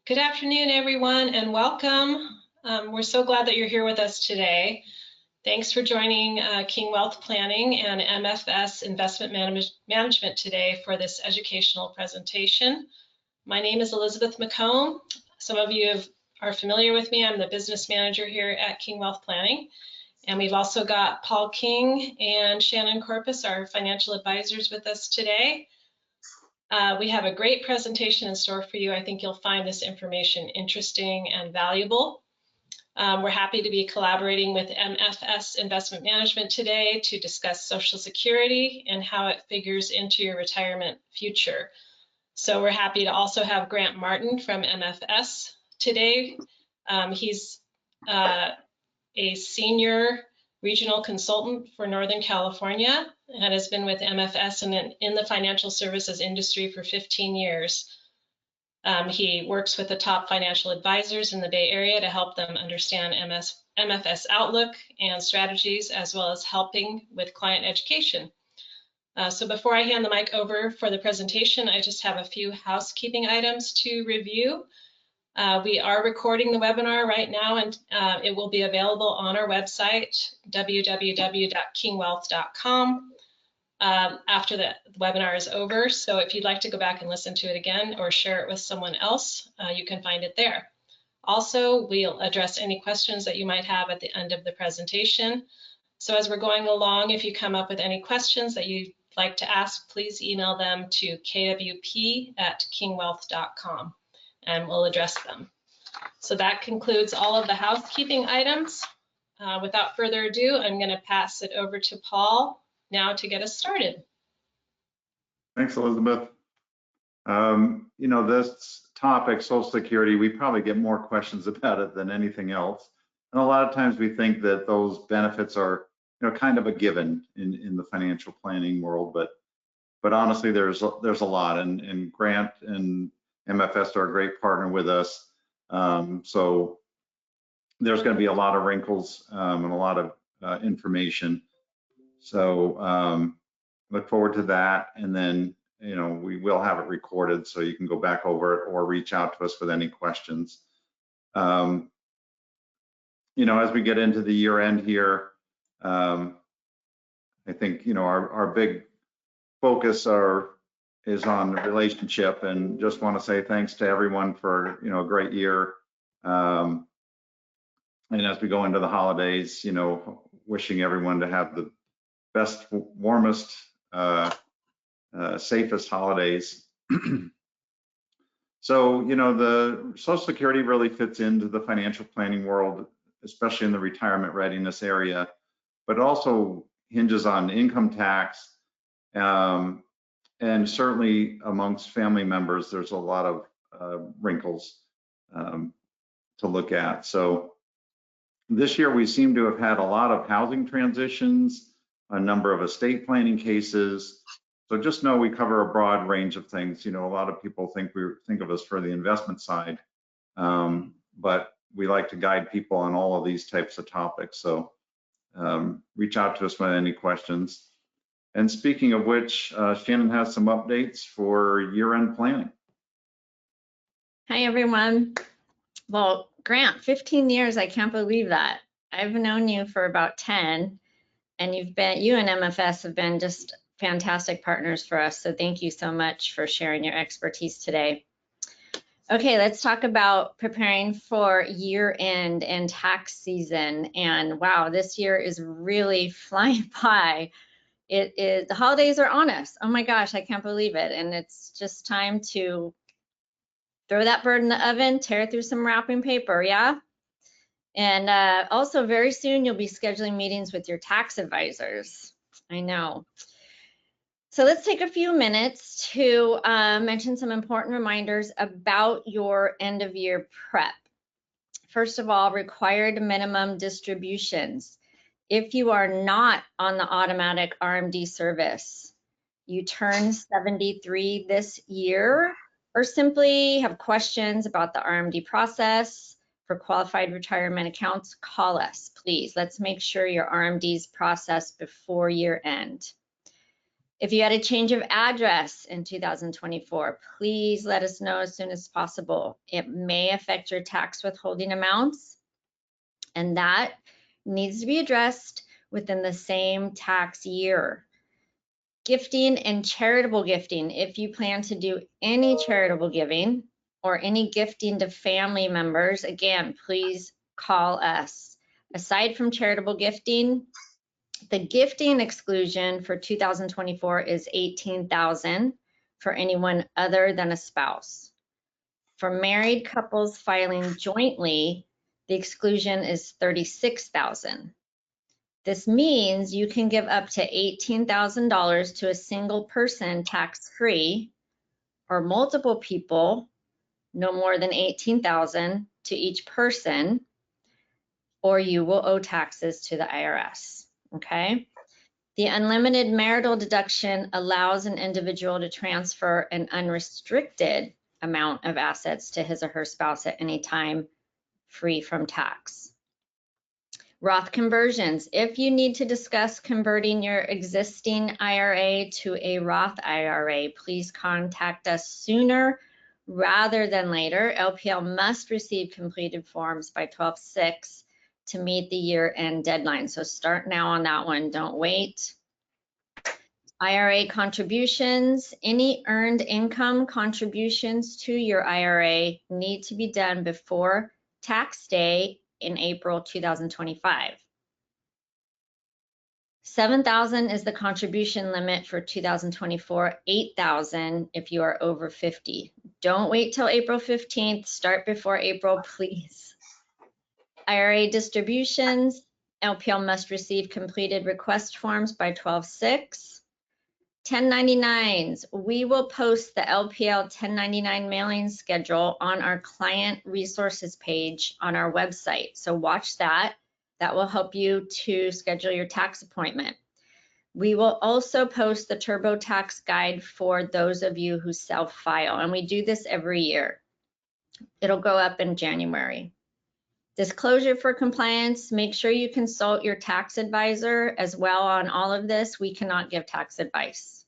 Good afternoon, everyone, and welcome. We're so glad that you're here with us today. Thanks for joining King Wealth Planning and MFS Investment Management today for this educational presentation. My name is Elizabeth McComb. Some of you are familiar with me. I'm the business manager here at King Wealth Planning. And we've also got Paul King and Shannon Corpus, our financial advisors, with us today. We have a great presentation in store for you. I think you'll find this information interesting and valuable. We're happy to be collaborating with MFS Investment Management today to discuss Social Security and how it figures into your retirement future. So we're happy to also have Grant Martin from MFS today. He's a senior regional consultant for Northern California and has been with MFS in the financial services industry for 15 years. He works with the top financial advisors in the Bay Area to help them understand MFS outlook and strategies, as well as helping with client education. So before I hand the mic over for the presentation, I just have a few housekeeping items to review. We are recording the webinar right now, and it will be available on our website, www.kingwealth.com, after the webinar is over. So if you'd like to go back and listen to it again or share it with someone else, you can find it there. Also, we'll address any questions that you might have at the end of the presentation. So as we're going along, if you come up with any questions that you'd like to ask, please email them to kwp@kingwealth.com. and we'll address them. So that concludes all of the housekeeping items. Without further ado, I'm going to pass it over to Paul now to get us started. Thanks, Elizabeth. You know, this topic, Social Security, we probably get more questions about it than anything else. And a lot of times we think that those benefits are, you know, kind of a given in the financial planning world, but honestly, there's a lot, and Grant and MFS are a great partner with us. So there's going to be a lot of wrinkles and a lot of information. So look forward to that. And then, you know, we will have it recorded so you can go back over it or reach out to us with any questions. You know, as we get into the year end here, I think, you know, our big focus is on the relationship, and just want to say thanks to everyone for, you know, a great year. And as we go into the holidays, you know, wishing everyone to have the best, warmest, safest holidays. So, you know, the Social Security really fits into the financial planning world, especially in the retirement readiness area, but also hinges on income tax. And certainly amongst family members, there's a lot of wrinkles to look at. So this year we seem to have had a lot of housing transitions, a number of estate planning cases. So just know we cover a broad range of things. You know, a lot of people think of us for the investment side, but we like to guide people on all of these types of topics. So reach out to us with any questions. And speaking of which, Shannon has some updates for year-end planning. Hi, everyone. Well, Grant, 15 years, I can't believe that. I've known you for about 10, and you and MFS have been just fantastic partners for us. So thank you so much for sharing your expertise today. Okay, let's talk about preparing for year-end and tax season. And wow, this year is really flying by. It is, the holidays are on us. Oh my gosh, I can't believe it. And it's just time to throw that bird in the oven, tear through some wrapping paper, yeah? And also very soon you'll be scheduling meetings with your tax advisors. I know. So let's take a few minutes to mention some important reminders about your end of year prep. First of all, required minimum distributions. If you are not on the automatic RMD service, you turn 73 this year, or simply have questions about the RMD process for qualified retirement accounts, call us, please. Let's make sure your RMD is processed before year end. If you had a change of address in 2024, please let us know as soon as possible. It may affect your tax withholding amounts, and that needs to be addressed within the same tax year. Gifting and charitable gifting. If you plan to do any charitable giving or any gifting to family members, again, please call us. Aside from charitable gifting, the gifting exclusion for 2024 is $18,000 for anyone other than a spouse. For married couples filing jointly, the exclusion is $36,000. This means you can give up to $18,000 to a single person tax-free, or multiple people, no more than $18,000 to each person, or you will owe taxes to the IRS, okay? The unlimited marital deduction allows an individual to transfer an unrestricted amount of assets to his or her spouse at any time, free from tax. Roth conversions. If you need to discuss converting your existing IRA to a Roth IRA, please contact us sooner rather than later. LPL must receive completed forms by 12/6 to meet the year-end deadline. So start now on that one, don't wait. IRA contributions. Any earned income contributions to your IRA need to be done before tax day in April 2025. $7,000 is the contribution limit for 2024, $8,000 if you are over 50. Don't wait till April 15th, start before April, please. IRA distributions, LPL must receive completed request forms by 12/6. 1099s, we will post the LPL 1099 mailing schedule on our client resources page on our website. So watch that. That will help you to schedule your tax appointment. We will also post the TurboTax guide for those of you who self-file, and we do this every year. It'll go up in January. Disclosure for compliance, make sure you consult your tax advisor as well on all of this. We cannot give tax advice.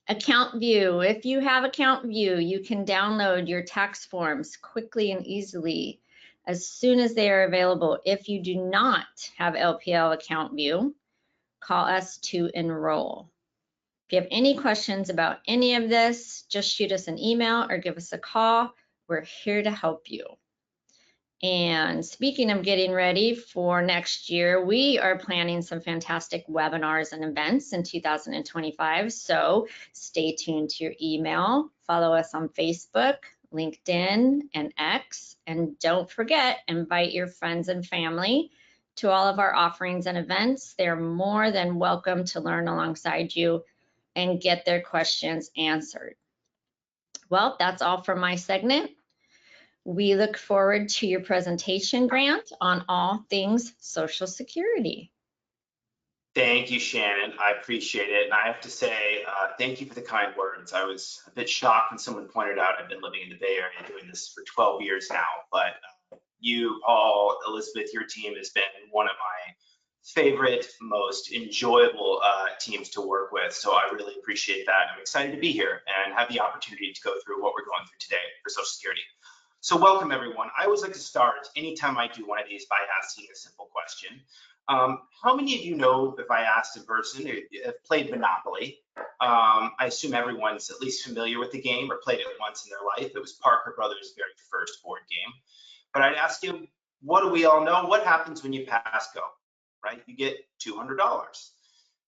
Account view, if you have account view, you can download your tax forms quickly and easily as soon as they are available. If you do not have LPL account view, call us to enroll. If you have any questions about any of this, just shoot us an email or give us a call. We're here to help you. And speaking of getting ready for next year, we are planning some fantastic webinars and events in 2025. So stay tuned to your email, follow us on Facebook, LinkedIn, and X. And don't forget, invite your friends and family to all of our offerings and events. They're more than welcome to learn alongside you and get their questions answered. Well, that's all for my segment. We look forward to your presentation, Grant, on all things Social Security. Thank you, Shannon. I appreciate it. And I have to say, thank you for the kind words. I was a bit shocked when someone pointed out I've been living in the Bay Area doing this for 12 years now. But you all, Elizabeth, your team has been one of my favorite, most enjoyable teams to work with. So I really appreciate that. I'm excited to be here and have the opportunity to go through what we're going through today for Social Security. So welcome, everyone. I always like to start anytime I do one of these by asking a simple question. How many of you know, if I asked in person, have played Monopoly? I assume everyone's at least familiar with the game or played it once in their life. It was Parker Brothers' very first board game. But I'd ask you, what do we all know? What happens when you pass go, right? You get $200.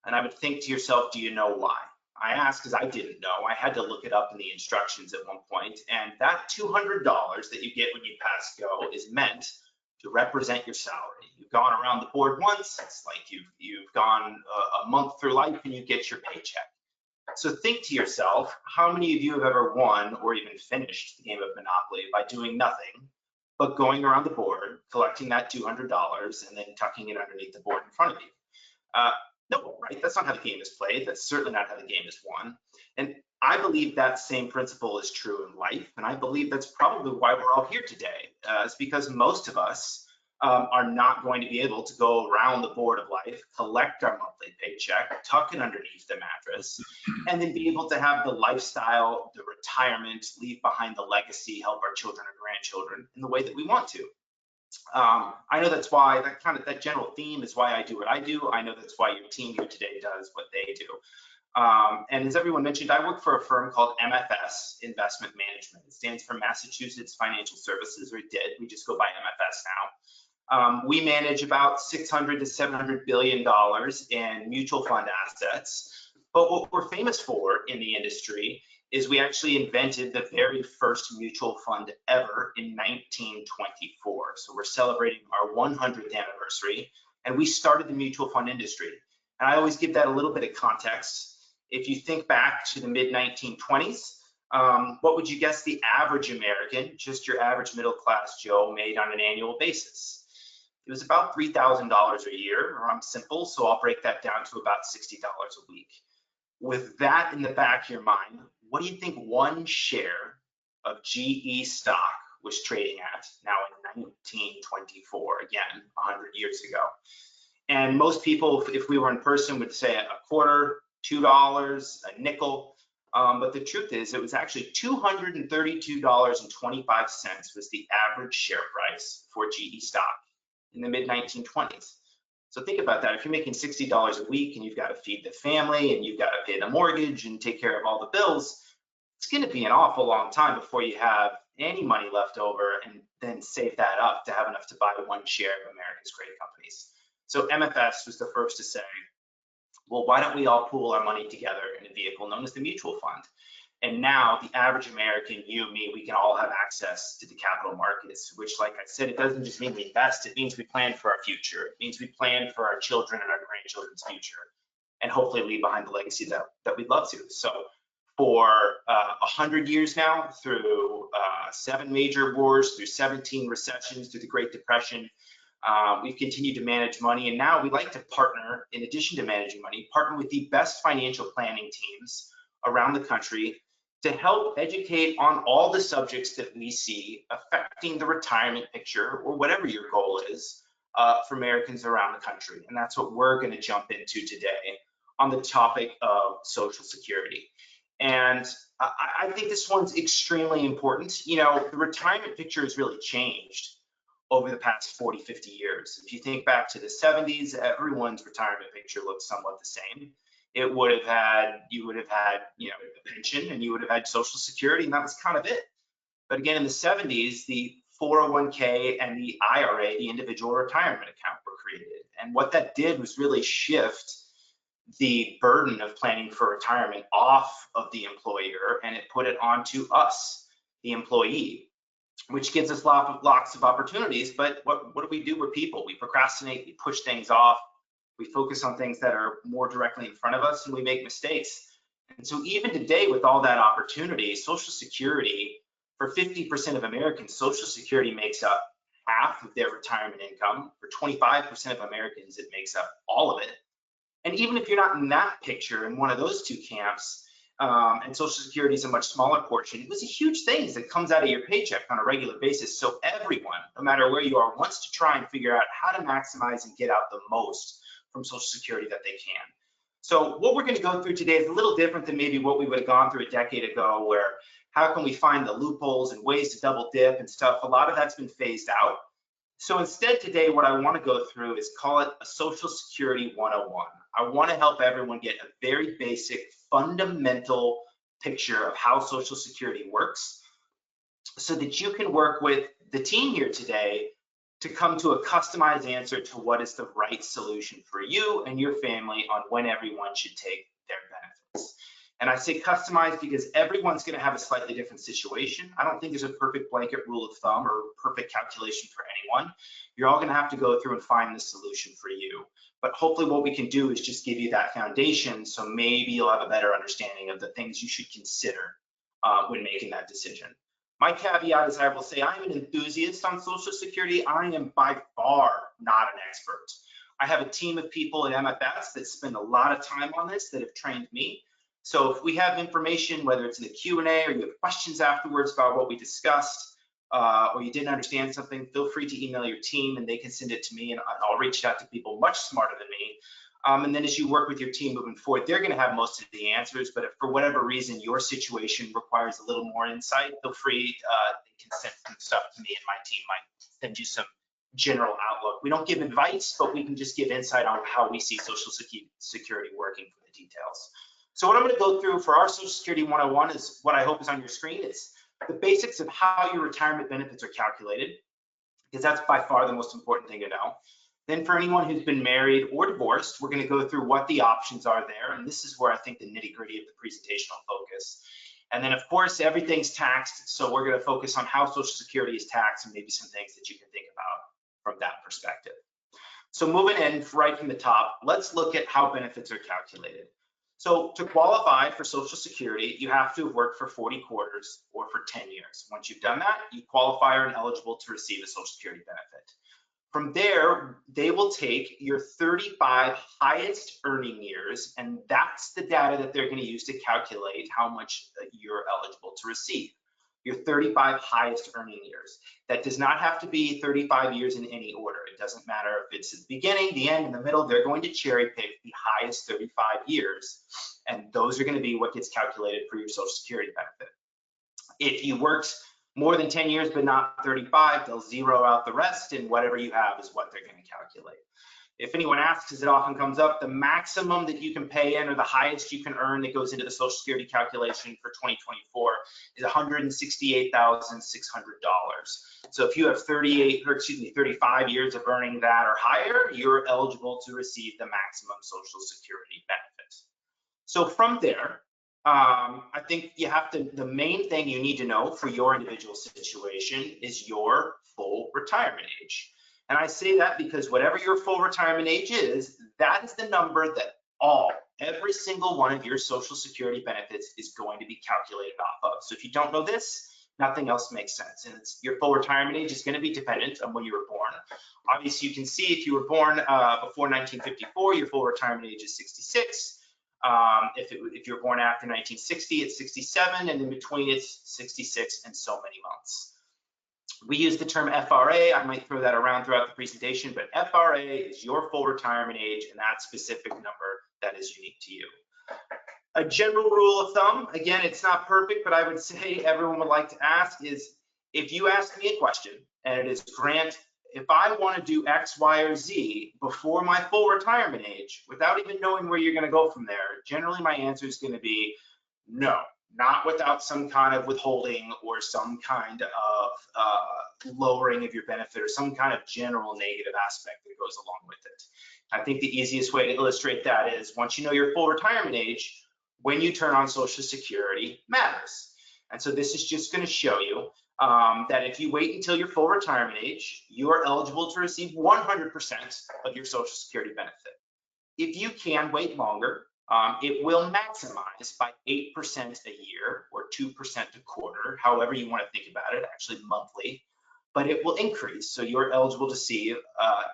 And I would think to yourself, do you know why? I asked because I didn't know. I had to look it up in the instructions at one point. And that $200 that you get when you pass go is meant to represent your salary. You've gone around the board once. It's like you've gone a month through life and you get your paycheck. So think to yourself, how many of you have ever won or even finished the game of Monopoly by doing nothing but going around the board, collecting that $200 and then tucking it underneath the board in front of you? No, right? That's not how the game is played. That's certainly not how the game is won. And I believe that same principle is true in life. And I believe that's probably why we're all here today. It's because most of us are not going to be able to go around the board of life, collect our monthly paycheck, tuck it underneath the mattress, and then be able to have the lifestyle, the retirement, leave behind the legacy, help our children or grandchildren in the way that we want to. I know that's why that general theme is why I do what I do. I know that's why your team here today does what they do. And as everyone mentioned, I work for a firm called MFS Investment Management. It stands for Massachusetts Financial Services, or it did. We just go by MFS now. We manage about $600 to $700 billion in mutual fund assets. But what we're famous for in the industry is we actually invented the very first mutual fund ever in 1924. So we're celebrating our 100th anniversary, and we started the mutual fund industry. And I always give that a little bit of context. If you think back to the mid-1920s, what would you guess the average American, just your average middle-class Joe, made on an annual basis? It was about $3,000 a year, or I'm simple, so I'll break that down to about $60 a week. With that in the back of your mind, what do you think one share of GE stock was trading at now in 1924, again, 100 years ago? And most people, if we were in person, would say a quarter, $2, a nickel. But the truth is, it was actually $232.25 was the average share price for GE stock in the mid-1920s. So think about that. If you're making $60 a week and you've got to feed the family and you've got to pay the mortgage and take care of all the bills, it's going to be an awful long time before you have any money left over and then save that up to have enough to buy one share of America's great companies. So MFS was the first to say, well, why don't we all pool our money together in a vehicle known as the mutual fund? And now the average American, you and me, we can all have access to the capital markets, which, like I said, it doesn't just mean we invest, it means we plan for our future. It means we plan for our children and our grandchildren's future, and hopefully leave behind the legacy that we'd love to. So for 100 years now, through 7 major wars, through 17 recessions, through the Great Depression, we've continued to manage money, and now we like to partner, in addition to managing money, partner with the best financial planning teams around the country to help educate on all the subjects that we see affecting the retirement picture, or whatever your goal is, for Americans around the country. And that's what we're going to jump into today on the topic of Social Security. And I think this one's extremely important. You know, the retirement picture has really changed over the past 40, 50 years. If you think back to the 70s, everyone's retirement picture looked somewhat the same. You would have had, you know, a pension, and you would have had Social Security, and that was kind of it. But again, in the 70s, the 401k and the IRA, the individual retirement account, were created. And what that did was really shift the burden of planning for retirement off of the employer, and it put it onto us, the employee, which gives us lots of opportunities. But what do we do? We're people. We procrastinate, we push things off, we focus on things that are more directly in front of us, and we make mistakes. And so even today, with all that opportunity, Social Security, for 50% of Americans, Social Security makes up half of their retirement income. For 25% of Americans, it makes up all of it. And even if you're not in that picture, in one of those two camps, and Social Security is a much smaller portion, it was a huge thing that comes out of your paycheck on a regular basis. So everyone, no matter where you are, wants to try and figure out how to maximize and get out the most from Social Security that they can. So what we're going to go through today is a little different than maybe what we would have gone through a decade ago, where how can we find the loopholes and ways to double dip and stuff. A lot of that's been phased out. So instead today, what I want to go through is call it a Social Security 101. I want to help everyone get a very basic, fundamental picture of how Social Security works, so that you can work with the team here today to come to a customized answer to what is the right solution for you and your family on when everyone should take their benefits. And I say customized because everyone's going to have a slightly different situation. I don't think there's a perfect blanket rule of thumb or perfect calculation for anyone. You're all going to have to go through and find the solution for you. But hopefully what we can do is just give you that foundation, so maybe you'll have a better understanding of the things you should consider when making that decision. My caveat is I will say I am an enthusiast on Social Security. I am by far not an expert. I have a team of people at MFS that spend a lot of time on this, that have trained me. So if we have information, whether it's in the Q&A or you have questions afterwards about what we discussed, or you didn't understand something, feel free to email your team and they can send it to me, and I'll reach out to people much smarter than me. And then as you work with your team moving forward, they're going to have most of the answers, but if for whatever reason your situation requires a little more insight, feel free, they can send some stuff to me, and my team might send you some general outlook. We don't give advice, but we can just give insight on how we see Social Security working for the details. So what I'm going to go through for our Social Security 101 is what I hope is on your screen. It's the basics of how your retirement benefits are calculated, because that's by far the most important thing to know. Then for anyone who's been married or divorced, we're going to go through what the options are there. And this is where I think the nitty-gritty of the presentation will focus. And then of course, everything's taxed. So we're going to focus on how Social Security is taxed and maybe some things that you can think about from that perspective. So moving in right from the top, let's look at how benefits are calculated. So to qualify for Social Security, you have to have worked for 40 quarters or for 10 years. Once you've done that, you qualify and eligible to receive a Social Security benefit. From there, they will take your 35 highest earning years, and that's the data that they're going to use to calculate how much you're eligible to receive. Your 35 highest earning years. That does not have to be 35 years in any order. It doesn't matter if it's at the beginning, the end, in the middle. They're going to cherry pick the highest 35 years, and those are going to be what gets calculated for your Social Security benefit. If you worked more than 10 years but not 35, they'll zero out the rest, and whatever you have is what they're going to calculate. If anyone asks, as it often comes up, the maximum that you can pay in or the highest you can earn that goes into the Social Security calculation for 2024 is $168,600. So if you have 35 years of earning that or higher, you're eligible to receive the maximum Social Security benefit. So from there, I think you have to, the main thing you need to know for your individual situation is your full retirement age. And I say that because whatever your full retirement age is, that is the number that every single one of your Social Security benefits is going to be calculated off of. So if you don't know this, nothing else makes sense. And your full retirement age is going to be dependent on when you were born. Obviously, you can see if you were born before 1954, your full retirement age is 66. If you're born after 1960, it's 67, and in between it's 66 and so many months. We use the term FRA. I might throw that around throughout the presentation, but FRA is your full retirement age, and that specific number that is unique to you. A general rule of thumb, again, it's not perfect, but I would say everyone would like to ask is, if you ask me a question, and it is, Grant, if I want to do X, Y, or Z before my full retirement age, without even knowing where you're going to go from there, generally my answer is going to be no, not without some kind of withholding or some kind of lowering of your benefit or some kind of general negative aspect that goes along with it. I think the easiest way to illustrate that is once you know your full retirement age, when you turn on Social Security matters. And so this is just going to show you that if you wait until your full retirement age, you are eligible to receive 100% of your Social Security benefit. If you can wait longer, it will maximize by 8% a year or 2% a quarter, however you want to think about it, actually monthly, but it will increase. So you're eligible to see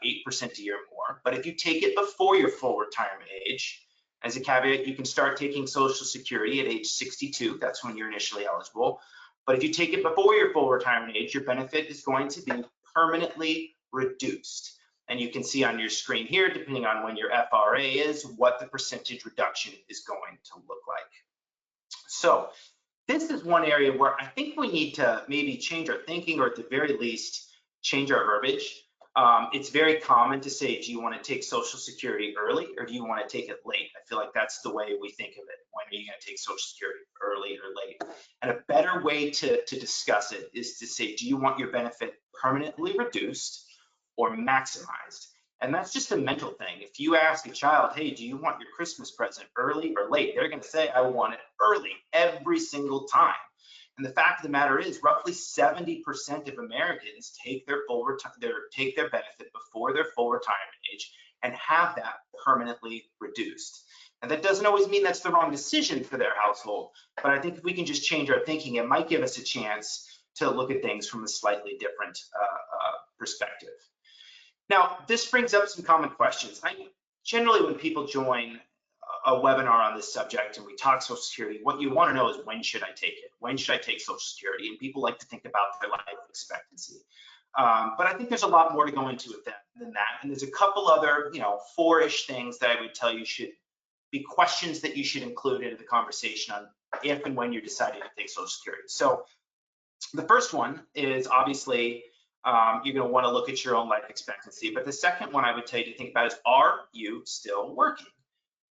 8% a year more. But if you take it before your full retirement age, as a caveat, you can start taking Social Security at age 62. That's when you're initially eligible. But if you take it before your full retirement age, your benefit is going to be permanently reduced. And you can see on your screen here, depending on when your FRA is, what the percentage reduction is going to look like. So this is one area where I think we need to maybe change our thinking, or at the very least, change our verbiage. It's very common to say, do you want to take Social Security early or do you want to take it late? I feel like that's the way we think of it. When are you going to take Social Security, early or late? And a better way to discuss it is to say, do you want your benefit permanently reduced or maximized? And that's just a mental thing. If you ask a child, hey, do you want your Christmas present early or late? They're going to say, I want it early every single time. And the fact of the matter is, roughly 70% of Americans take their benefit before their full retirement age and have that permanently reduced. And that doesn't always mean that's the wrong decision for their household, but I think if we can just change our thinking, it might give us a chance to look at things from a slightly different perspective. Now, this brings up some common questions. Generally, when people join a webinar on this subject and we talk Social Security, what you want to know is when should I take it? When should I take Social Security? And people like to think about their life expectancy. But I think there's a lot more to go into it than that. And there's a couple other, 4-ish things that I would tell you should be questions that you should include into the conversation on if and when you're deciding to take Social Security. So the first one is obviously you're going to want to look at your own life expectancy. But the second one I would tell you to think about is, are you still working?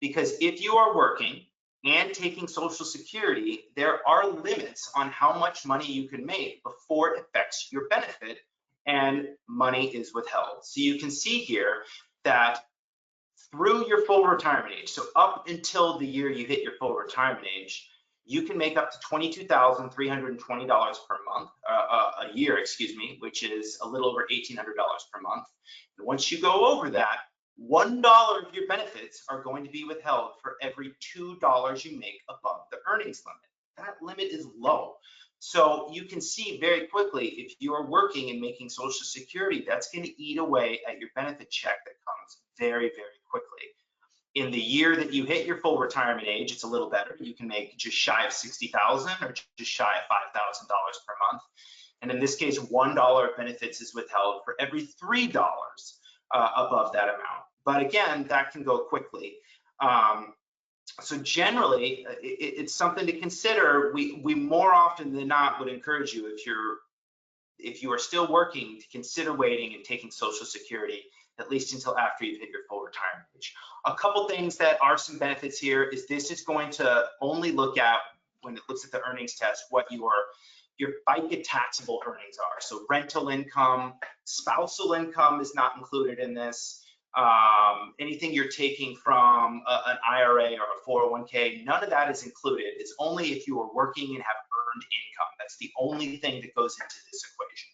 Because if you are working and taking Social Security, there are limits on how much money you can make before it affects your benefit and money is withheld. So you can see here that through your full retirement age, so up until the year you hit your full retirement age, you can make up to $22,320 per month, a year, excuse me, which is a little over $1,800 per month. And once you go over that, $1 of your benefits are going to be withheld for every $2 you make above the earnings limit. That limit is low. So you can see very quickly, if you are working and making Social Security, that's going to eat away at your benefit check that comes very, very quickly. In the year that you hit your full retirement age, it's a little better. You can make just shy of $60,000 or just shy of $5,000 per month. And in this case, $1 of benefits is withheld for every $3 above that amount. But again, that can go quickly. So generally, it's something to consider. We more often than not would encourage you, if you are still working, to consider waiting and taking Social Security at least until after you've hit your full retirement age. A couple things that are some benefits here is this is going to only look at, when it looks at the earnings test, what your FICA taxable earnings are. So rental income, spousal income is not included in this. Anything you're taking from an IRA or a 401k, none of that is included. It's only if you are working and have earned income. That's the only thing that goes into this equation.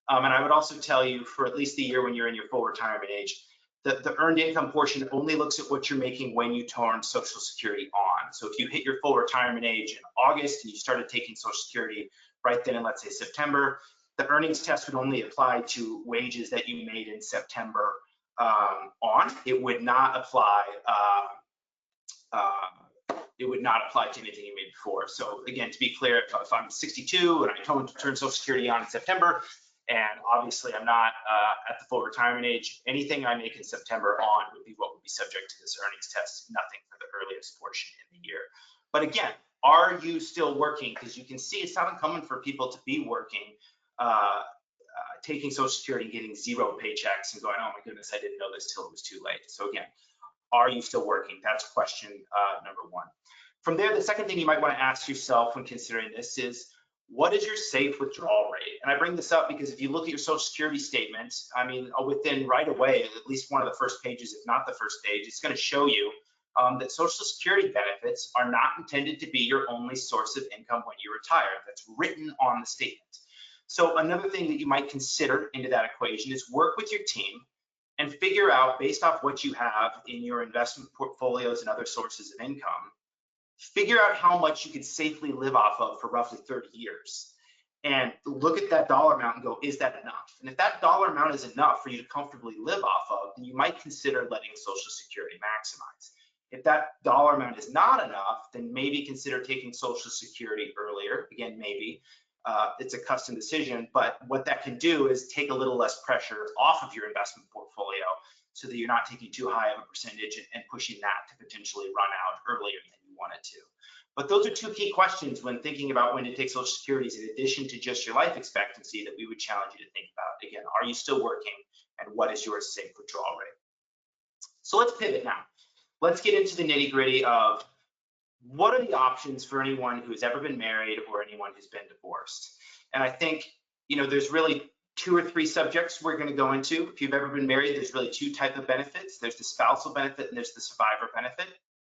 And I would also tell you, for at least the year when you're in your full retirement age, the earned income portion only looks at what you're making when you turn Social Security on. So if you hit your full retirement age in August and you started taking Social Security right then in, let's say, September, the earnings test would only apply to wages that you made in September on. It would not apply. It would not apply to anything you made before. So again, to be clear, if I'm 62 and I turn Social Security on in September, and obviously I'm not at the full retirement age, anything I make in September on would be what would be subject to this earnings test, nothing for the earliest portion in the year. But again, are you still working? Because you can see it's not uncommon for people to be working, taking Social Security and getting 0 paychecks and going, oh my goodness, I didn't know this till it was too late. So again, are you still working? That's question number one. From there, the second thing you might want to ask yourself when considering this is, what is your safe withdrawal rate? And I bring this up because if you look at your Social Security statement, I mean, within right away, at least one of the first pages, if not the first page, it's going to show you that Social Security benefits are not intended to be your only source of income when you retire. That's written on the statement. So another thing that you might consider into that equation is work with your team and figure out, based off what you have in your investment portfolios and other sources of income, figure out how much you could safely live off of for roughly 30 years. And look at that dollar amount and go, is that enough? And if that dollar amount is enough for you to comfortably live off of, then you might consider letting Social Security maximize. If that dollar amount is not enough, then maybe consider taking Social Security earlier. Again, maybe. It's a custom decision, but what that can do is take a little less pressure off of your investment portfolio so that you're not taking too high of a percentage and pushing that to potentially run out earlier than you wanted to. But those are two key questions when thinking about when to take Social Security, in addition to just your life expectancy, that we would challenge you to think about. Again, are you still working, and what is your safe withdrawal rate? So let's pivot now. Let's get into the nitty-gritty of what are the options for anyone who has ever been married or anyone who's been divorced. And I think, there's really 2 or 3 subjects we're going to go into. If you've ever been married, there's really 2 types of benefits. There's the spousal benefit and there's the survivor benefit.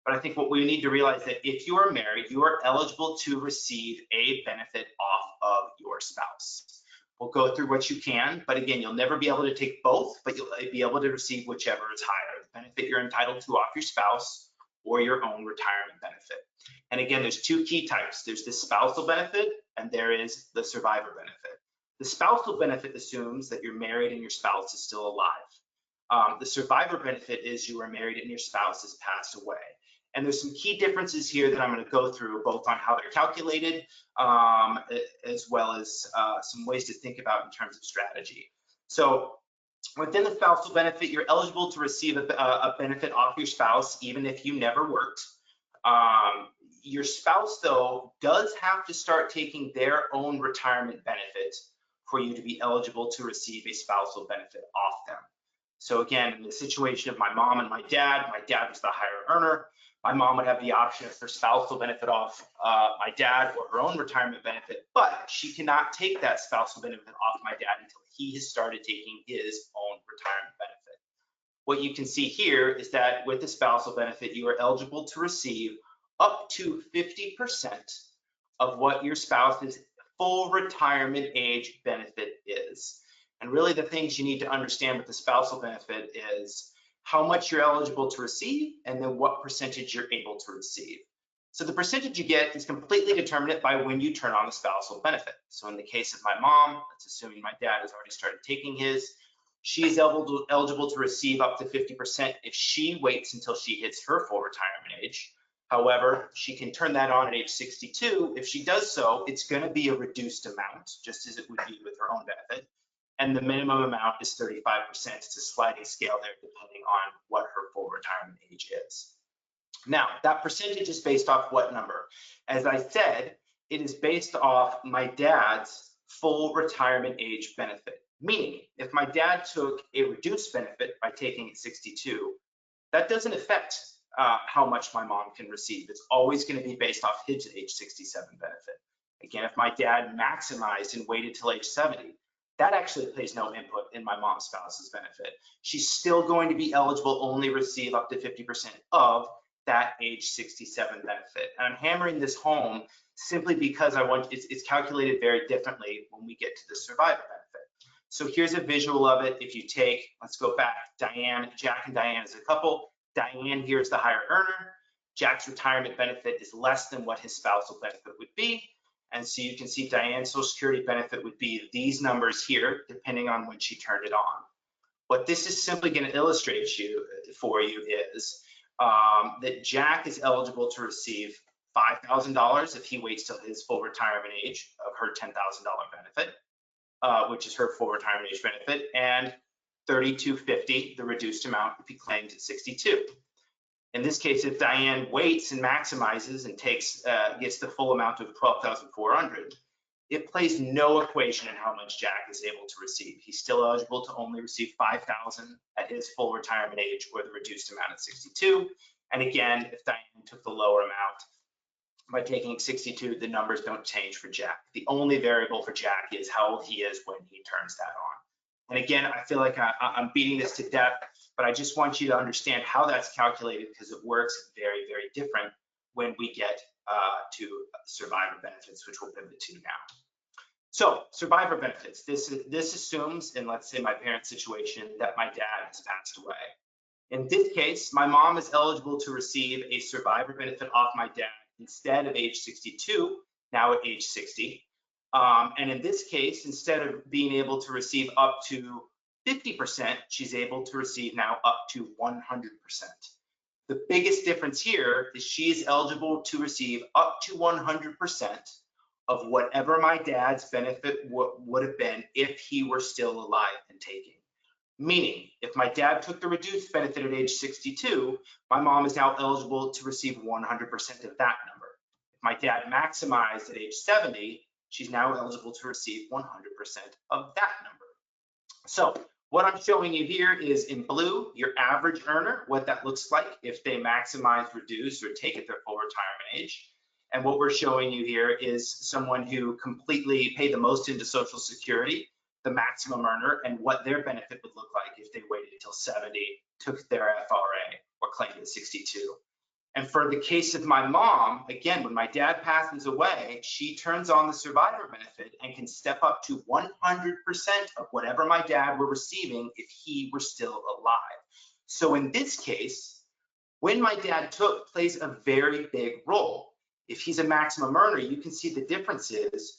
But I think what we need to realize that if you are married, you are eligible to receive a benefit off of your spouse. We'll go through what you can, but again, you'll never be able to take both, but you'll be able to receive whichever is higher, the benefit you're entitled to off your spouse or your own retirement benefit. And again, there's 2 key types. There's the spousal benefit and there is the survivor benefit. The spousal benefit assumes that you're married and your spouse is still alive. The survivor benefit is you are married and your spouse has passed away. And there's some key differences here that I'm going to go through, both on how they're calculated, as well as some ways to think about in terms of strategy. So within the spousal benefit, you're eligible to receive a benefit off your spouse, even if you never worked. Your spouse, though, does have to start taking their own retirement benefit for you to be eligible to receive a spousal benefit off them. So again, in the situation of my mom and my dad was the higher earner. My mom would have the option of her spousal benefit off my dad or her own retirement benefit, but she cannot take that spousal benefit off my dad until he has started taking his own retirement benefit. What you can see here is that with the spousal benefit, you are eligible to receive up to 50% of what your spouse's full retirement age benefit is. And really the things you need to understand with the spousal benefit is how much you're eligible to receive and then what percentage you're able to receive. So the percentage you get is completely determined by when you turn on the spousal benefit. So in the case of my mom, that's assuming my dad has already started taking his, she is eligible to receive up to 50% if she waits until she hits her full retirement age. However, she can turn that on at age 62. If she does so, it's going to be a reduced amount, just as it would be with her own benefit. And the minimum amount is 35%. It's a sliding scale there depending on what her full retirement age is. Now, that percentage is based off what number? As I said, it is based off my dad's full retirement age benefit. Meaning, if my dad took a reduced benefit by taking at 62, that doesn't affect how much my mom can receive. It's always going to be based off his age 67 benefit. Again, if my dad maximized and waited till age 70, that actually plays no input in my mom's spouse's benefit. She's still going to be eligible, only receive up to 50% of that age 67 benefit. And I'm hammering this home simply because it's calculated very differently when we get to the survivor benefit. So here's a visual of it. If you take, let's go back, Jack and Diane as a couple. Diane here is the higher earner. Jack's retirement benefit is less than what his spousal benefit would be. And so you can see Diane's Social Security benefit would be these numbers here, depending on when she turned it on. What this is simply going to illustrate for you is that Jack is eligible to receive $5,000 if he waits till his full retirement age of her $10,000 benefit, which is her full retirement age benefit, and $3,250, the reduced amount, if he claims at 62. In this case, if Diane waits and maximizes and gets the full amount of $12,400, it plays no equation in how much Jack is able to receive. He's still eligible to only receive $5,000 at his full retirement age or the reduced amount at 62. And again, if Diane took the lower amount by taking 62, the numbers don't change for Jack. The only variable for Jack is how old he is when he turns that on. And again, I feel like I'm beating this to death, but I just want you to understand how that's calculated because it works very, very different when we get to survivor benefits, which we'll pivot to now. So survivor benefits, this assumes, in let's say my parents' situation, that my dad has passed away. In this case, my mom is eligible to receive a survivor benefit off my dad instead of age 62, now at age 60. And in this case, instead of being able to receive up to 50%, she's able to receive now up to 100%. The biggest difference here is she is eligible to receive up to 100% of whatever my dad's benefit would have been if he were still alive and taking. Meaning, if my dad took the reduced benefit at age 62, my mom is now eligible to receive 100% of that number. If my dad maximized at age 70, she's now eligible to receive 100% of that number. So what I'm showing you here is in blue, your average earner, what that looks like if they maximize, reduce, or take at their full retirement age. And what we're showing you here is someone who completely paid the most into Social Security, the maximum earner, and what their benefit would look like if they waited until 70, took their FRA, or claimed at 62. And for the case of my mom, again, when my dad passes away, she turns on the survivor benefit and can step up to 100% of whatever my dad were receiving if he were still alive. So in this case, when my dad took plays a very big role. If he's a maximum earner, you can see the difference is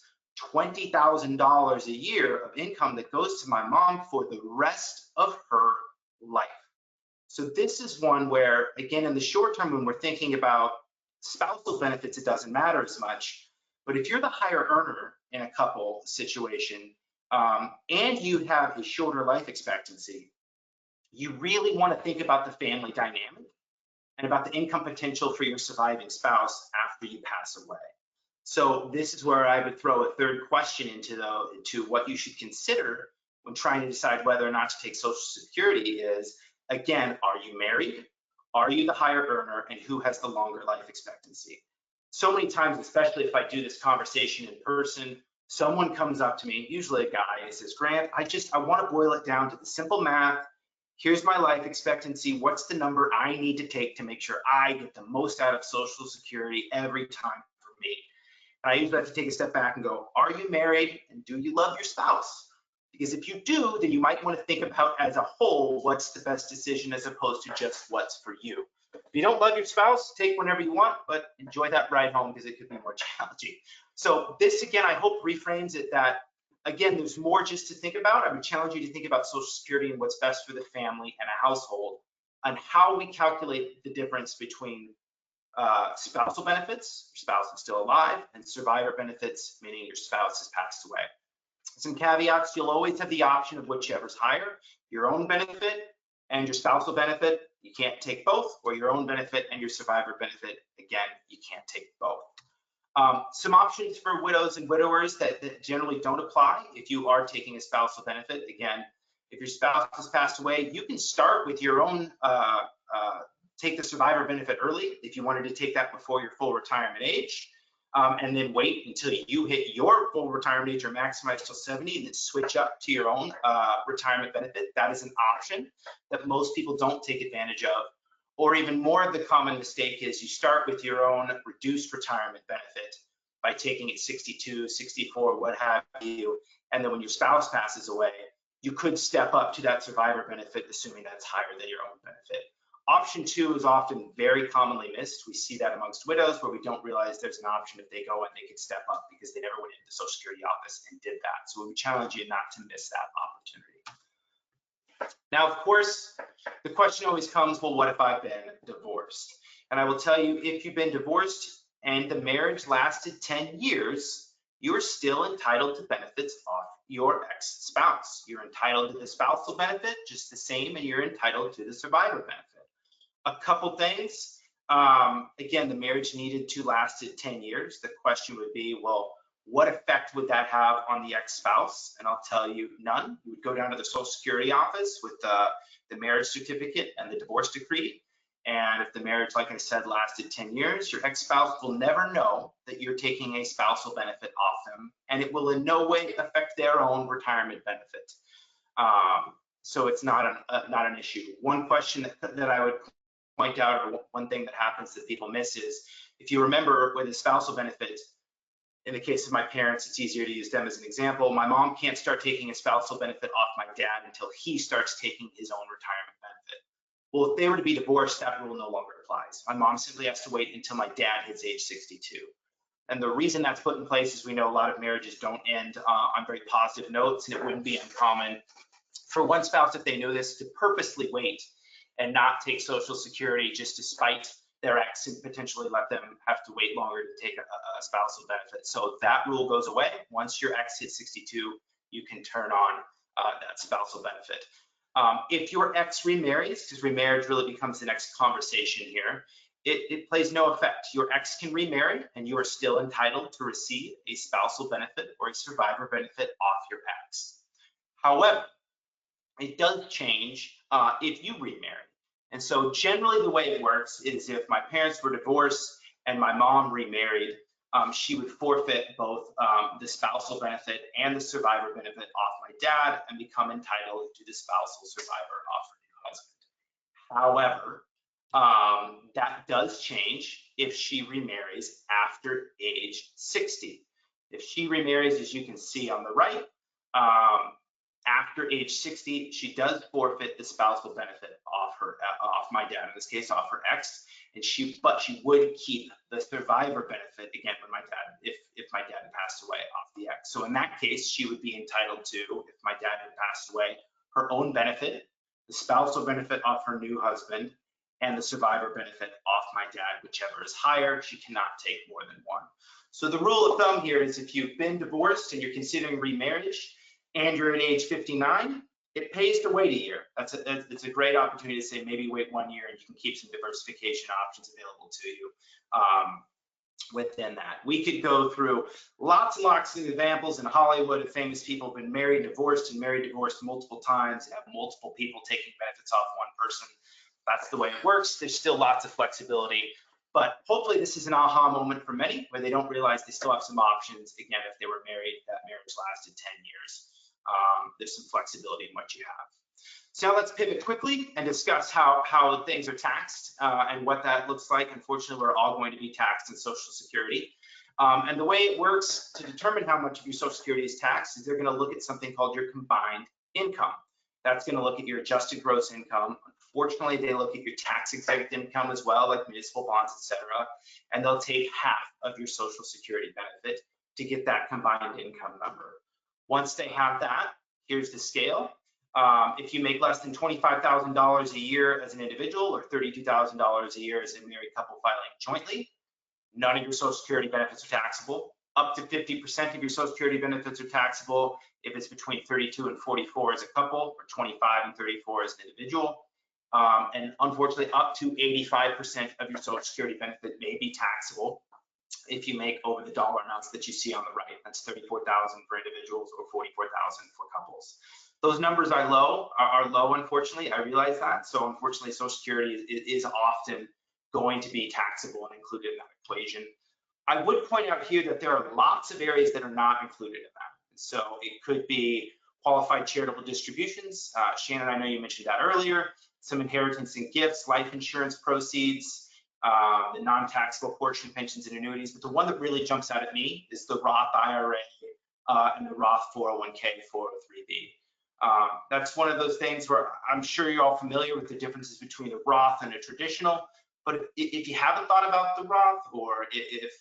$20,000 a year of income that goes to my mom for the rest of her life. So this is one where, again, in the short term, when we're thinking about spousal benefits, it doesn't matter as much. But if you're the higher earner in a couple situation, and you have a shorter life expectancy, you really want to think about the family dynamic and about the income potential for your surviving spouse after you pass away. So this is where I would throw a third question into what you should consider when trying to decide whether or not to take Social Security is, again, are you married? Are you the higher earner? And who has the longer life expectancy? So many times, especially if I do this conversation in person, someone comes up to me, usually a guy, and says, Grant, I want to boil it down to the simple math. Here's my life expectancy. What's the number I need to take to make sure I get the most out of Social Security every time for me? And I usually have to take a step back and go, are you married and do you love your spouse? Because if you do, then you might want to think about as a whole, what's the best decision as opposed to just what's for you. If you don't love your spouse, take whenever you want, but enjoy that ride home because it could be more challenging. So this, again, I hope reframes it that, again, there's more just to think about. I would challenge you to think about Social Security and what's best for the family and a household, and how we calculate the difference between spousal benefits, your spouse is still alive, and survivor benefits, meaning your spouse has passed away. Some caveats, you'll always have the option of whichever's higher, your own benefit and your spousal benefit, you can't take both, or your own benefit and your survivor benefit, again, you can't take both. Some options for widows and widowers that generally don't apply if you are taking a spousal benefit. Again, if your spouse has passed away, you can start with your own, take the survivor benefit early if you wanted to take that before your full retirement age. And then wait until you hit your full retirement age or maximize till 70 and then switch up to your own retirement benefit. That is an option that most people don't take advantage of. Or even more of the common mistake is you start with your own reduced retirement benefit by taking it 62, 64, what have you. And then when your spouse passes away, you could step up to that survivor benefit, assuming that's higher than your own benefit. Option 2 is often very commonly missed. We see that amongst widows where we don't realize there's an option if they go and they can step up because they never went into the Social Security office and did that. So we challenge you not to miss that opportunity. Now, of course, the question always comes, well, what if I've been divorced? And I will tell you, if you've been divorced and the marriage lasted 10 years, you are still entitled to benefits off your ex-spouse. You're entitled to the spousal benefit just the same, and you're entitled to the survivor benefit. A couple things, again, the marriage needed to last 10 years. The question would be, well, what effect would that have on the ex-spouse? And I'll tell you, none. You would go down to the Social Security office with the marriage certificate and the divorce decree. And if the marriage, like I said, lasted 10 years, your ex-spouse will never know that you're taking a spousal benefit off them, and it will in no way affect their own retirement benefit. So it's not an issue. One question that I would point out, or one thing that happens that people miss is, if you remember with the spousal benefit, in the case of my parents, it's easier to use them as an example. My mom can't start taking a spousal benefit off my dad until he starts taking his own retirement benefit. Well, if they were to be divorced, that rule no longer applies. My mom simply has to wait until my dad hits age 62. And the reason that's put in place is we know a lot of marriages don't end on very positive notes, and it wouldn't be uncommon for one spouse, if they knew this, to purposely wait and not take Social Security just to spite their ex and potentially let them have to wait longer to take a spousal benefit. So that rule goes away. Once your ex hits 62, you can turn on that spousal benefit. If your ex remarries, because remarriage really becomes the next conversation here, it plays no effect. Your ex can remarry and you are still entitled to receive a spousal benefit or a survivor benefit off your ex. However, it does change if you remarry. And so generally the way it works is if my parents were divorced and my mom remarried, she would forfeit both the spousal benefit and the survivor benefit off my dad and become entitled to the spousal survivor off her new husband. However, that does change if she remarries after age 60. If she remarries, as you can see on the right, after age 60, she does forfeit the spousal benefit off my dad, in this case, off her ex, but she would keep the survivor benefit again when my dad, if my dad had passed away, off the ex. So in that case, she would be entitled to, if my dad had passed away, her own benefit the spousal benefit off her new husband, and the survivor benefit off my dad, whichever is higher. She cannot take more than one. So the rule of thumb here is if you've been divorced and you're considering remarriage and you're at age 59, it pays to wait a year. It's a great opportunity to say maybe wait 1 year and you can keep some diversification options available to you within that. We could go through lots and lots of examples in Hollywood of famous people who've been married, divorced, and married, divorced multiple times, and have multiple people taking benefits off one person. That's the way it works. There's still lots of flexibility, but hopefully this is an aha moment for many where they don't realize they still have some options. Again, if they were married, that marriage lasted 10 years. There's some flexibility in what you have. So now let's pivot quickly and discuss how things are taxed and what that looks like. Unfortunately, we're all going to be taxed in Social Security. And the way it works to determine how much of your Social Security is taxed is they're going to look at something called your combined income. That's going to look at your adjusted gross income. Unfortunately, they look at your tax-exempt income as well, like municipal bonds, et cetera, and they'll take half of your Social Security benefit to get that combined income number. Once they have that, here's the scale. If you make less than $25,000 a year as an individual or $32,000 a year as a married couple filing jointly, none of your Social Security benefits are taxable. Up to 50% of your Social Security benefits are taxable if it's between 32 and 44 as a couple, or 25 and 34 as an individual. And unfortunately, up to 85% of your Social Security benefit may be taxable if you make over the dollar amounts that you see on the right. That's 34,000 for individuals or 44,000 for couples. Those numbers are low, unfortunately. I realize that. So unfortunately, Social Security is often going to be taxable and included in that equation. I would point out here that there are lots of areas that are not included in that. So it could be qualified charitable distributions. Shannon, I know you mentioned that earlier. Some inheritance and gifts, life insurance proceeds, the non-taxable portion, pensions and annuities. But the one that really jumps out at me is the Roth IRA and the Roth 401k, 403b. That's one of those things where I'm sure you're all familiar with the differences between a Roth and a traditional. But if you haven't thought about the Roth, or if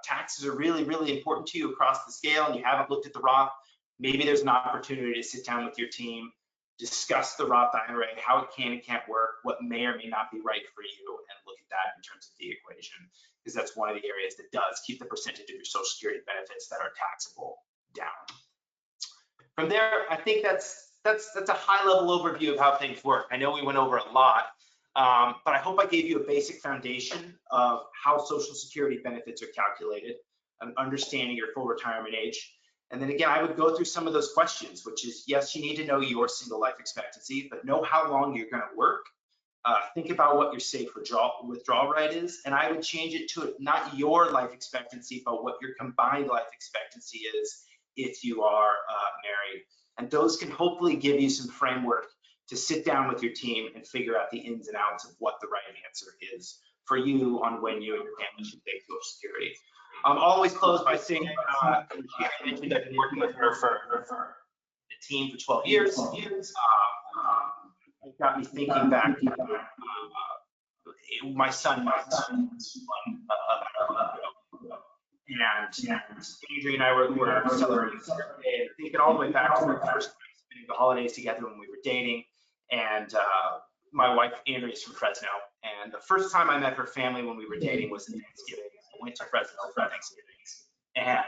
taxes are really, really important to you across the scale and you haven't looked at the Roth, maybe there's an opportunity to sit down with your team, discuss the Roth IRA, how it can and can't work, what may or may not be right for you, and look at that in terms of the equation, because that's one of the areas that does keep the percentage of your Social Security benefits that are taxable down. From there, I think that's a high-level overview of how things work. I know we went over a lot. But I hope I gave you a basic foundation of how Social Security benefits are calculated, and understanding your full retirement age. And then again, I would go through some of those questions, which is, yes, you need to know your single life expectancy, but know how long you're going to work. Think about what your safe withdrawal rate is, and I would change it to not your life expectancy, but what your combined life expectancy is if you are married. And those can hopefully give you some framework to sit down with your team and figure out the ins and outs of what the right answer is for you on when you and your family should take Social Security. I'll always close by saying, I mentioned I've been working with her for the team for 12 years. It got me thinking back to my son about a month ago. And Adrian and I were celebrating his birthday, and thinking all the way back to the first time spending the holidays together when we were dating. And my wife, Andrea, is from Fresno. And the first time I met her family when we were dating was at Thanksgiving. I went to Fresno for Thanksgiving. And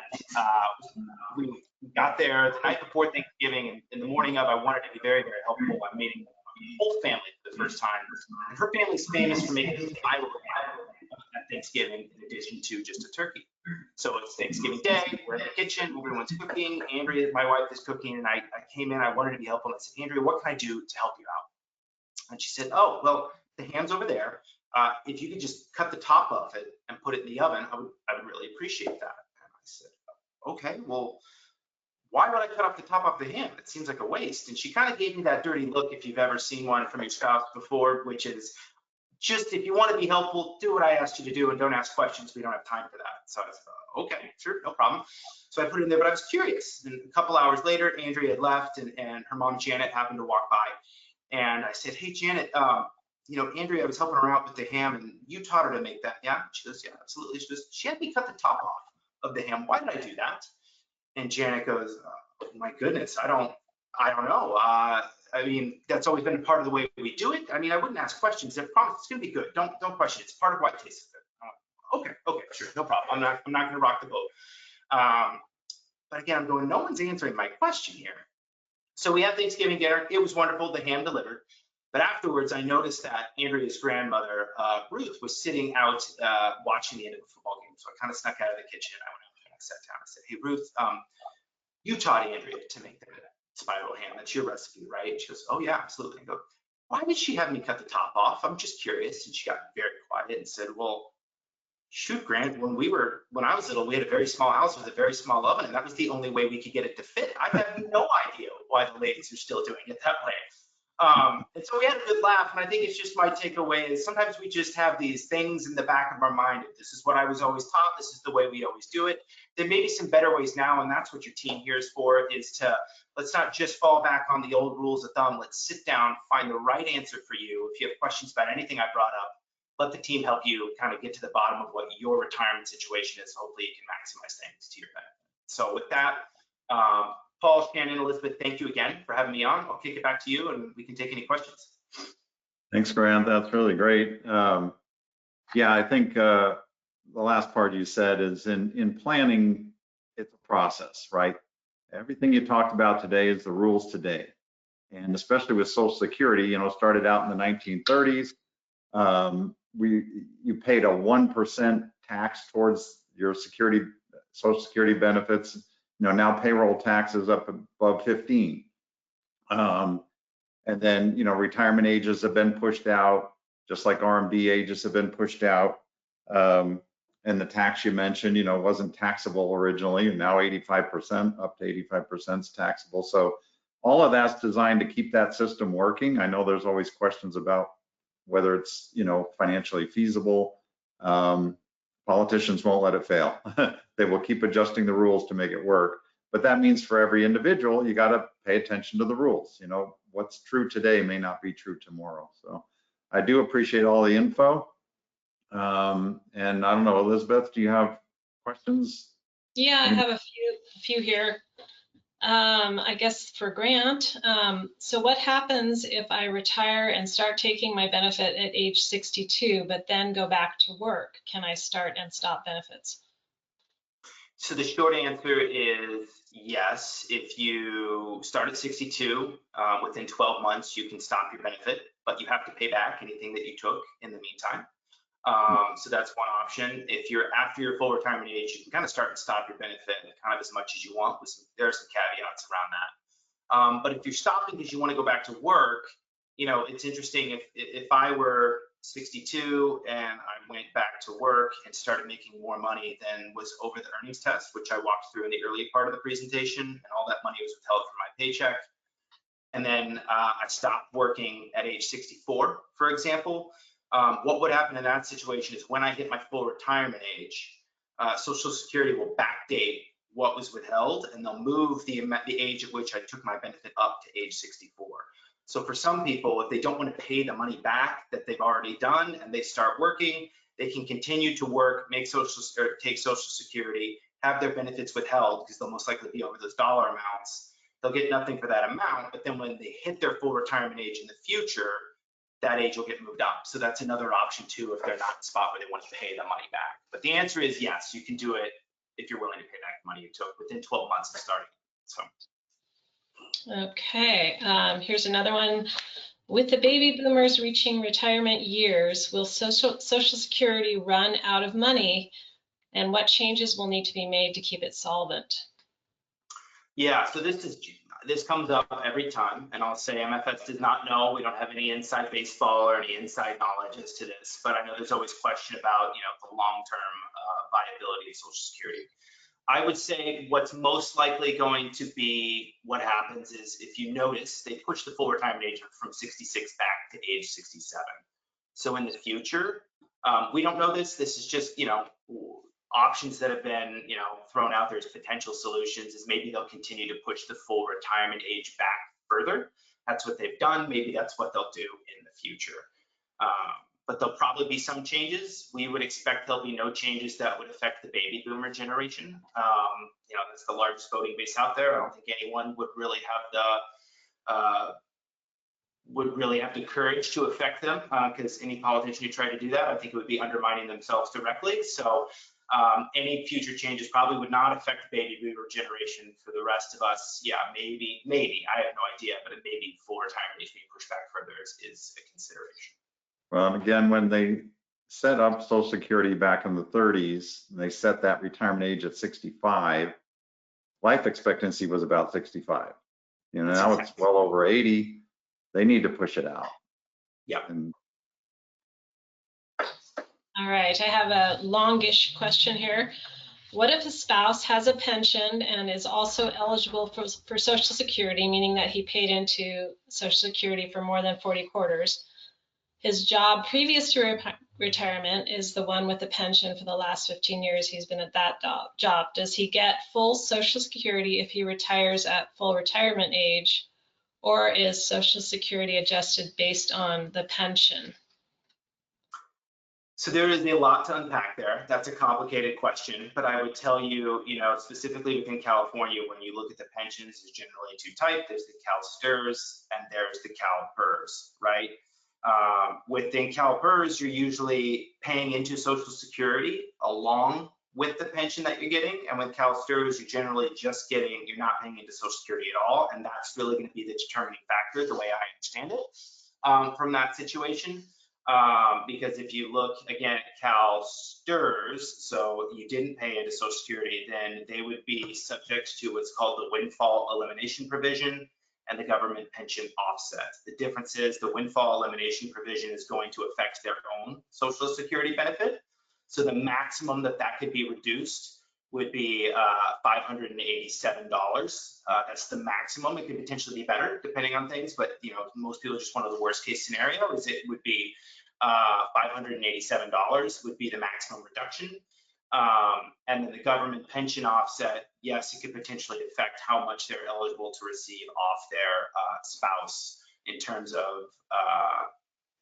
we got there the night before Thanksgiving. And in the morning of, I wanted to be very, very helpful by meeting the whole family for the first time. And her family's famous for making Iowa at Thanksgiving, in addition to just a turkey. So it's Thanksgiving Day, we're in the kitchen, everyone's cooking. Andrea, my wife, is cooking, and I came in, I wanted to be helpful, and I said, Andrea, what can I do to help you out? And she said, oh, well, the ham's over there. If you could just cut the top of it and put it in the oven, I would really appreciate that. And I said, okay, well, why would I cut off the top of the ham? It seems like a waste. And she kind of gave me that dirty look, if you've ever seen one from your spouse before, which is, just if you want to be helpful, do what I asked you to do and don't ask questions. We don't have time for that. So I said, okay, sure, no problem. So I put it in there, but I was curious. And a couple hours later, Andrea had left, and her mom, Janet, happened to walk by. And I said, hey, Janet, Andrea, I was helping her out with the ham, and you taught her to make that. Yeah, she goes, yeah, absolutely. She goes, she had me cut the top off of the ham. Why did I do that? And Janet goes, oh, my goodness, I don't I don't know. I mean, that's always been a part of the way we do it. I mean, I wouldn't ask questions. I promise it's going to be good. Don't question it. It's part of why it tastes good. Okay, sure, no problem. I'm not going to rock the boat. But again, I'm going, no one's answering my question here. So we had Thanksgiving dinner. It was wonderful. The ham delivered. But afterwards, I noticed that Andrea's grandmother, Ruth, was sitting out watching the end of the football game. So I kind of snuck out of the kitchen. I went out and I sat down. I said, hey, Ruth, you taught Andrea to make that spiral ham. That's your recipe, right? And she goes, oh, yeah, absolutely. I go, why did she have me cut the top off? I'm just curious. And she got very quiet and said, well, shoot, Grant, when I was little, we had a very small house with a very small oven, and that was the only way we could get it to fit. I have no idea why the ladies are still doing it that way. And so we had a good laugh, and I think it's just my takeaway is sometimes we just have these things in the back of our mind. This is what I was always taught. This is the way we always do it. There may be some better ways now, and that's what your team here is for, is to let's not just fall back on the old rules of thumb. Let's sit down, find the right answer for you. If you have questions about anything I brought up, let the team help you kind of get to the bottom of what your retirement situation is. Hopefully you can maximize things to your benefit. So with that, Paul, Shannon, Elizabeth, thank you again for having me on. I'll kick it back to you and we can take any questions. Thanks, Grant. That's really great. Yeah, I think the last part you said is in planning, it's a process, right? Everything you talked about today is the rules today. And especially with Social Security, started out in the 1930s. You paid a 1% tax towards your Social Security benefits. Now payroll tax is up above 15. And then, retirement ages have been pushed out, just like RMD ages have been pushed out. And the tax you mentioned, wasn't taxable originally, and now 85%, up to 85% is taxable. So all of that's designed to keep that system working. I know there's always questions about whether it's, financially feasible. Politicians won't let it fail. They will keep adjusting the rules to make it work. But that means for every individual, you got to pay attention to the rules. What's true today may not be true tomorrow. So I do appreciate all the info. And I don't know, Elizabeth, do you have questions? Yeah, I have a few here. I guess for Grant, so what happens if I retire and start taking my benefit at age 62, but then go back to work? Can I start and stop benefits? So the short answer is yes. If you start at 62, within 12 months, you can stop your benefit, but you have to pay back anything that you took in the meantime. So that's one option. If you're after your full retirement age, you can kind of start and stop your benefit kind of as much as you want. There are some caveats around that. But if you're stopping because you want to go back to work, it's interesting. If I were 62 and I went back to work and started making more money than was over the earnings test, which I walked through in the early part of the presentation, and all that money was withheld from my paycheck, and then I stopped working at age 64, for example. What would happen in that situation is when I hit my full retirement age, Social Security will backdate what was withheld, and they'll move the age at which I took my benefit up to age 64. So for some people, if they don't want to pay the money back that they've already done and they start working, they can continue to work, take Social Security, have their benefits withheld because they'll most likely be over those dollar amounts. They'll get nothing for that amount, but then when they hit their full retirement age in the future, that age will get moved up. So that's another option too if they're not in a spot where they want to pay the money back. But the answer is yes, you can do it if you're willing to pay back the money you took within 12 months of starting. So. Okay, here's another one. With the baby boomers reaching retirement years, will Social Security run out of money, and what changes will need to be made to keep it solvent? Yeah, so this comes up every time, and I'll say MFS does not know. We don't have any inside baseball or any inside knowledge as to this, but I know there's always question about the long-term viability of Social Security. I would say what's most likely going to be what happens is, if you notice, they push the full retirement age from 66 back to age 67. So in the future, we don't know this. This is just options that have been thrown out there as potential solutions. Is maybe they'll continue to push the full retirement age back further. That's what they've done. Maybe that's what they'll do in the future. but there'll probably be some changes. We would expect there'll be no changes that would affect the baby boomer generation. You know, that's the largest voting base out there. I don't think anyone would really have the courage to affect them, because any politician who tried to do that, I think it would be undermining themselves directly. So any future changes probably would not affect the baby boomer generation. For the rest of us, yeah, maybe, I have no idea, but it may be full retirement age being pushed back further is a consideration. Well, and again, when they set up Social Security back in the 30s, they set that retirement age at 65. Life expectancy was about 65. You know, now it's well over 80. They need to push it out. Yeah. And All right, I have a longish question here. What if a spouse has a pension and is also eligible for Social Security, meaning that he paid into Social Security for more than 40 quarters? His job previous to retirement is the one with the pension for the last 15 years he's been at that job. Does he get full Social Security if he retires at full retirement age, or is Social Security adjusted based on the pension? So there is a lot to unpack there. That's a complicated question, but I would tell you, you know, specifically within California, when you look at the pensions, there's generally two types. There's the CalSTRS and there's the CalPERS, right? Within CalPERS, you're usually paying into Social Security along with the pension that you're getting. And with CalSTRS, you're generally just getting, you're not paying into Social Security at all. And that's really going to be the determining factor, the way I understand it, from that situation. Because if you look again at CalSTRS, so you didn't pay into Social Security, then they would be subject to what's called the windfall elimination provision and the government pension offset. The difference is the windfall elimination provision is going to affect their own Social Security benefit. So the maximum that could be reduced would be $587. That's the maximum. It could potentially be better depending on things, but you know, most people just one of the worst case scenario is it would be $587 would be the maximum reduction. And then the government pension offset, yes, it could potentially affect how much they're eligible to receive off their spouse in terms of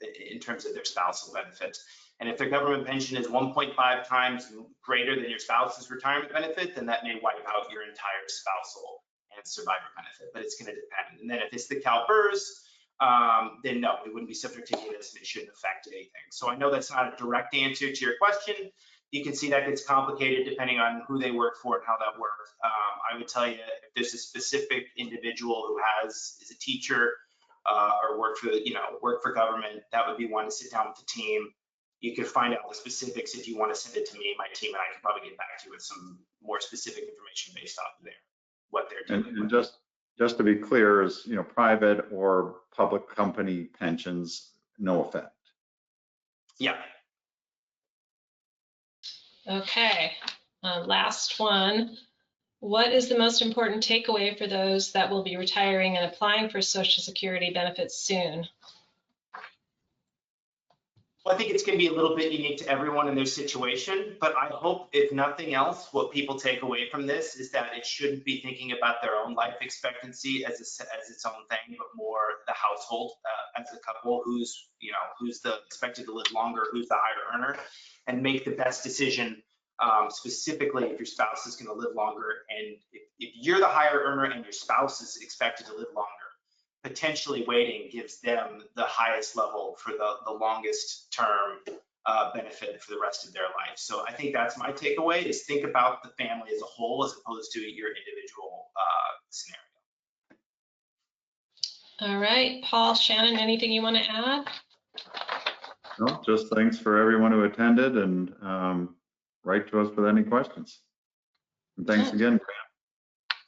their spousal benefit. And if their government pension is 1.5 times greater than your spouse's retirement benefit, then that may wipe out your entire spousal and survivor benefit, but it's going to depend. And then if it's the CalPERS, then no, we wouldn't be subject to this and it shouldn't affect anything. So I know that's not a direct answer to your question. You can see that gets complicated depending on who they work for and how that works. I would tell you if there's a specific individual who is a teacher or work for government, that would be one to sit down with the team. You could find out the specifics if you want to send it to me, my team, and I can probably get back to you with some more specific information based off of what they're doing. And just to be clear, is private or public company pensions, no effect. Yeah. Okay, last one. What is the most important takeaway for those that will be retiring and applying for Social Security benefits soon? Well, I think it's going to be a little bit unique to everyone in their situation, but I hope, if nothing else, what people take away from this is that it shouldn't be thinking about their own life expectancy as its own thing, but more the household as a couple, who's expected to live longer, who's the higher earner, and make the best decision. Specifically, if your spouse is going to live longer, and if you're the higher earner and your spouse is expected to live longer, potentially waiting gives them the highest level for the longest term benefit for the rest of their life. So I think that's my takeaway, is think about the family as a whole as opposed to your individual scenario. All right, Paul, Shannon, anything you want to add? No, just thanks for everyone who attended, and write to us with any questions. And thanks again, Grant.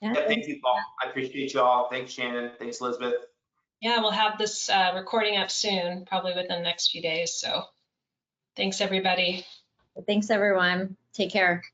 Yeah, thank you, Paul. I appreciate you all. Thanks, Shannon. Thanks, Elizabeth. Yeah, we'll have this recording up soon, probably within the next few days. So thanks, everybody. Thanks, everyone. Take care.